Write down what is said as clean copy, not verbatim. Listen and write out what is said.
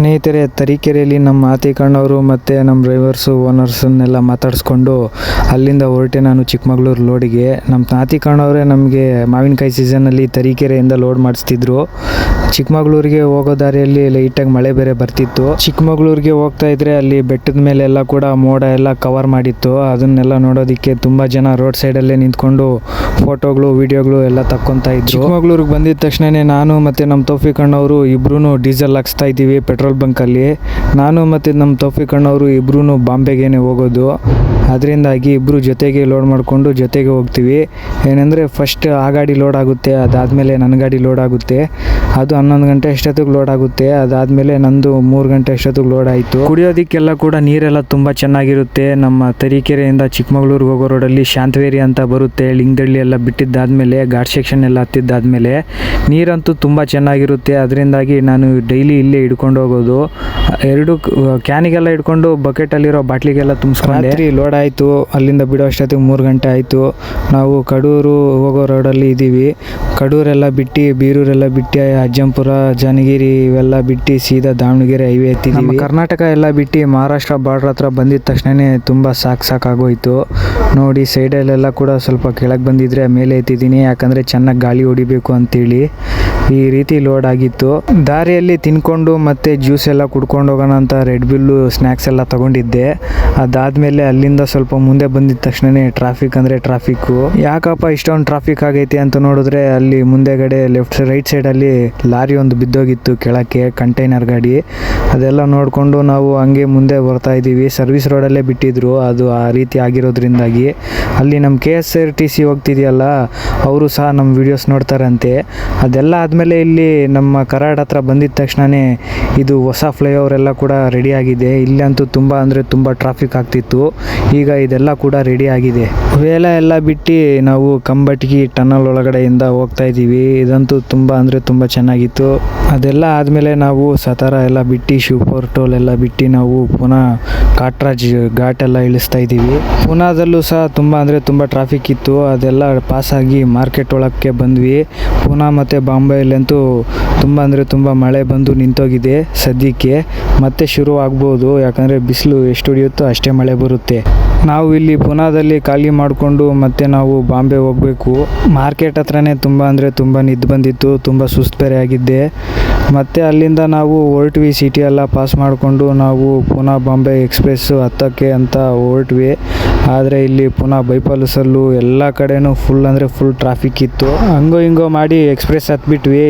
ಸ್ನೇಹಿತರೆ, ತರೀಕೆರೆಯಲ್ಲಿ ನಮ್ಮ ಆತಿಕಣ್ಣವರು ಮತ್ತು ನಮ್ಮ ಡ್ರೈವರ್ಸು ಓನರ್ಸನ್ನೆಲ್ಲ ಮಾತಾಡಿಸ್ಕೊಂಡು ಅಲ್ಲಿಂದ ಹೊರಟೆ ನಾನು ಚಿಕ್ಕಮಗಳೂರು ಲೋಡಿಗೆ. ನಮ್ಮ ಆತಿಕಣ್ಣವರೇ ನಮಗೆ ಮಾವಿನಕಾಯಿ ಸೀಸನಲ್ಲಿ ತರೀಕೆರೆಯಿಂದ ಲೋಡ್ ಮಾಡಿಸ್ತಿದ್ರು. ಚಿಕ್ಕಮಗಳೂರಿಗೆ ಹೋಗೋ ದಾರಿಯಲ್ಲಿ ಲೈಟಾಗಿ ಮಳೆ ಬೇರೆ ಬರ್ತಿತ್ತು. ಚಿಕ್ಕಮಗಳೂರಿಗೆ ಹೋಗ್ತಾ ಇದ್ರೆ ಅಲ್ಲಿ ಬೆಟ್ಟದ ಮೇಲೆಲ್ಲ ಕೂಡ ಮೋಡ ಎಲ್ಲ ಕವರ್ ಮಾಡಿತ್ತು. ಅದನ್ನೆಲ್ಲ ನೋಡೋದಕ್ಕೆ ತುಂಬ ಜನ ರೋಡ್ ಸೈಡಲ್ಲೇ ನಿಂತ್ಕೊಂಡು ಫೋಟೋಗಳು ವಿಡಿಯೋಗಳು ಎಲ್ಲ ತಕ್ಕೊತಾ ಇದ್ರು. ಚಿಕ್ಕಮಗಳೂರಿಗೆ ಬಂದಿದ್ದ ತಕ್ಷಣವೇ ನಾನು ಮತ್ತು ನಮ್ಮ ತೌಫೀಕ್ ಅಣ್ಣವರು ಇಬ್ಬರೂ ಡೀಸೆಲ್ ಹಾಕ್ಸ್ತಾ ಇದ್ದೀವಿ ಪೆಟ್ರೋಲ್ ಬಂಕಲ್ಲಿ. ನಾನು ಮತ್ತು ನಮ್ಮ ತೌಫೀಕ್ ಅಣ್ಣವರು ಇಬ್ಬರೂ ಬಾಂಬೆಗೇನೆ ಹೋಗೋದು. ಅದರಿಂದಾಗಿ ಇಬ್ಬರು ಜೊತೆಗೆ ಲೋಡ್ ಮಾಡಿಕೊಂಡು ಜೊತೆಗೆ ಹೋಗ್ತೀವಿ. ಏನಂದರೆ ಫಸ್ಟ್ ಆ ಗಾಡಿ ಲೋಡ್ ಆಗುತ್ತೆ, ಅದಾದಮೇಲೆ ನನ್ನ ಗಾಡಿ ಲೋಡ್ ಆಗುತ್ತೆ. ಅದು 11 ಗಂಟೆ ಅಷ್ಟೊತ್ತಿಗೆ ಲೋಡ್ ಆಗುತ್ತೆ. ಅದಾದಮೇಲೆ ನಂದು 3 ಗಂಟೆ ಅಷ್ಟೊತ್ತಿಗೆ ಲೋಡ್ ಆಯಿತು. ಕುಡಿಯೋದಕ್ಕೆಲ್ಲ ಕೂಡ ನೀರೆಲ್ಲ ತುಂಬ ಚೆನ್ನಾಗಿರುತ್ತೆ. ನಮ್ಮ ತರೀಕೆರೆಯಿಂದ ಚಿಕ್ಕಮಗಳೂರಿಗೆ ಹೋಗೋ ರೋಡಲ್ಲಿ ಶಾಂತವೇರಿ ಅಂತ ಬರುತ್ತೆ. ಲಿಂಗದಳ್ಳಿ ಎಲ್ಲ ಬಿಟ್ಟಿದ್ದಾದಮೇಲೆ ಘಾಟ್ ಸೆಕ್ಷನ್ ಎಲ್ಲ ಹತ್ತಿದ್ದಾದಮೇಲೆ ನೀರಂತೂ ತುಂಬ ಚೆನ್ನಾಗಿರುತ್ತೆ. ಅದರಿಂದಾಗಿ ನಾನು ಡೈಲಿ ಇಲ್ಲೇ ಹಿಡ್ಕೊಂಡು ಹೋಗೋದು. 2 ಕ್ಯಾನಿಗೆಲ್ಲ ಹಿಡ್ಕೊಂಡು ಬಕೆಟಲ್ಲಿರೋ ಬಾಟ್ಲಿಗೆಲ್ಲ ತುಂಬಿಸ್ಕೊಂಡೆ. ಲೋಡ್ ಆಯಿತು. ಅಲ್ಲಿಂದ ಬಿಡೋ ಅಷ್ಟೊತ್ತಿಗೆ 3 ಗಂಟೆ ಆಯಿತು. ನಾವು ಕಡೂರು ಹೋಗೋ ರೋಡಲ್ಲಿ ಇದ್ದೀವಿ. ಕಡೂರೆಲ್ಲ ಬಿಟ್ಟು ಬೀರೂರೆಲ್ಲ ಬಿಟ್ಟು ಅಜ್ಜಂಪುರ ಜಾನಗಿರಿ ಇವೆಲ್ಲ ಬಿಟ್ಟು ಸೀದಾ ದಾವಣಗೆರೆ ಹೈವೇ ಎತ್ತಿದ್ದೀವಿ. ನಮ್ಮ ಕರ್ನಾಟಕ ಎಲ್ಲ ಬಿಟ್ಟು ಮಹಾರಾಷ್ಟ್ರ ಬಾರ್ಡ್ರ್ ಹತ್ರ ಬಂದಿದ್ದ ತಕ್ಷಣವೇ ತುಂಬ ಸಾಕಾಗೋಯಿತು. ನೋಡಿ ಸೈಡಲ್ಲೆಲ್ಲ ಕೂಡ ಸ್ವಲ್ಪ ಕೆಳಗೆ ಬಂದಿದ್ರೆ ಮೇಲೆ ಎತ್ತಿದ್ದೀನಿ, ಯಾಕಂದರೆ ಚೆನ್ನಾಗಿ ಗಾಳಿ ಹೊಡಿಬೇಕು ಅಂತೇಳಿ. ಈ ರೀತಿ ಲೋಡ್ ಆಗಿತ್ತು. ದಾರಿಯಲ್ಲಿ ತಿನ್ಕೊಂಡು ಮತ್ತು ಜ್ಯೂಸ್ ಎಲ್ಲ ಕುಡ್ಕೊಂಡು ಹೋಗೋಣ ಅಂತ ರೆಡ್ ಬಿಲ್ಲು ಸ್ನ್ಯಾಕ್ಸ್ ಎಲ್ಲ ತೊಗೊಂಡಿದ್ದೆ. ಅದಾದಮೇಲೆ ಅಲ್ಲಿಂದ ಸ್ವಲ್ಪ ಮುಂದೆ ಬಂದಿದ್ದ ತಕ್ಷಣವೇ ಟ್ರಾಫಿಕ್ ಅಂದರೆ ಟ್ರಾಫಿಕ್ಕು. ಯಾಕಪ್ಪ ಇಷ್ಟೊಂದು ಟ್ರಾಫಿಕ್ ಆಗೈತಿ ಅಂತ ನೋಡಿದ್ರೆ ಅಲ್ಲಿ ಮುಂದೆಗಡೆ ರೈಟ್ ಸೈಡಲ್ಲಿ ಲಾರಿ ಒಂದು ಬಿದ್ದೋಗಿತ್ತು ಕೆಳಕ್ಕೆ, ಕಂಟೈನರ್ ಗಾಡಿ. ಅದೆಲ್ಲ ನೋಡಿಕೊಂಡು ನಾವು ಹಂಗೆ ಮುಂದೆ ಬರ್ತಾ ಇದ್ದೀವಿ. ಸರ್ವಿಸ್ ರೋಡಲ್ಲೇ ಬಿಟ್ಟಿದ್ರು, ಅದು ಆ ರೀತಿ ಆಗಿರೋದ್ರಿಂದಾಗಿ. ಅಲ್ಲಿ ನಮ್ಮ KSRTC ಹೋಗ್ತಿದೆಯಲ್ಲ, ಅವರು ಸಹ ನಮ್ಮ ವೀಡಿಯೋಸ್ ನೋಡ್ತಾರಂತೆ. ಅದೆಲ್ಲ ಆದಮೇಲೆ ಇಲ್ಲಿ ನಮ್ಮ ಕರಾಡ್ ಹತ್ರ ಬಂದಿದ್ದ ತಕ್ಷಣವೇ ಇದು ಹೊಸ ಫ್ಲೈಓವರ್ ಎಲ್ಲ ಕೂಡ ರೆಡಿ ಆಗಿದೆ. ಇಲ್ಲಂತೂ ತುಂಬ ಅಂದರೆ ತುಂಬ ಟ್ರಾಫಿಕ್ ಆಗ್ತಿತ್ತು. ಈಗ ಇದೆಲ್ಲ ಕೂಡ ರೆಡಿ ಆಗಿದೆ. ವೇಲ ಎಲ್ಲ ಬಿಟ್ಟು ನಾವು ಕಂಬಟಗಿ ಟನಲ್ ಒಳಗಡೆಯಿಂದ ಹೋಗ್ತಾ ಇದ್ದೀವಿ. ಇದಂತೂ ತುಂಬ ಅಂದರೆ ತುಂಬ ಚೆನ್ನಾಗಿತ್ತು. ಅದೆಲ್ಲ ಆದಮೇಲೆ ನಾವು ಸತಾರ ಎಲ್ಲ ಬಿಟ್ಟು ಶಿವಪುರ ಟೋಲ್ ಎಲ್ಲ ಬಿಟ್ಟು ನಾವು ಪುನಃ ಕಾಟ್ರಾಜ್ ಘಾಟ್ ಎಲ್ಲ ಇಳಿಸ್ತಾ ಇದ್ದೀವಿ. ಪುನಾದಲ್ಲೂ ಸಹ ತುಂಬ ಅಂದರೆ ತುಂಬ ಟ್ರಾಫಿಕ್ ಇತ್ತು. ಅದೆಲ್ಲ ಪಾಸಾಗಿ ಮಾರ್ಕೆಟ್ ಒಳಕ್ಕೆ ಬಂದ್ವಿ. ಪುನಃ ಮತ್ತು ಬಾಂಬೆಯಲ್ಲಂತೂ ತುಂಬ ಅಂದರೆ ತುಂಬ ಮಳೆ ಬಂದು ನಿಂತೋಗಿದೆ. ಸದ್ಯಕ್ಕೆ ಮತ್ತೆ ಶುರು ಆಗ್ಬೋದು, ಯಾಕಂದರೆ ಬಿಸಿಲು ಎಷ್ಟು ಹೊಡೆಯುತ್ತೋ ಅಷ್ಟೇ ಮಳೆ ಬರುತ್ತೆ. ನಾವು ಇಲ್ಲಿ ಪುನಾದಲ್ಲಿ ಖಾಲಿ ಮಾಡಿಕೊಂಡು ಮತ್ತೆ ನಾವು ಬಾಂಬೆ ಹೋಗಬೇಕು. ಮಾರ್ಕೆಟ್ ಹತ್ರನೇ ತುಂಬ ಅಂದರೆ ತುಂಬ ನಿದ್ದು ಬಂದಿತ್ತು, ತುಂಬ ಸುಸ್ತು ಬೇರೆ ಆಗಿದ್ದೆ. ಮತ್ತು ಅಲ್ಲಿಂದ ನಾವು ಹೊರಟ್ವಿ. ಸಿಟಿ ಎಲ್ಲ ಪಾಸ್ ಮಾಡಿಕೊಂಡು ನಾವು ಪುನಃ ಬಾಂಬೆ ಎಕ್ಸ್ಪ್ರೆಸ್ಸು ಹತ್ತಕ್ಕೆ ಅಂತ ಹೊರಟ್ವಿ. ಆದರೆ ಇಲ್ಲಿ ಪುನಃ ಬೈಪಾಲಸಲ್ಲೂ ಎಲ್ಲ ಕಡೆನೂ ಫುಲ್ ಅಂದರೆ ಫುಲ್ ಟ್ರಾಫಿಕ್ ಇತ್ತು. ಹಂಗೋ ಹಿಂಗೋ ಮಾಡಿ ಎಕ್ಸ್ಪ್ರೆಸ್ ಹತ್ಬಿಟ್ವಿ.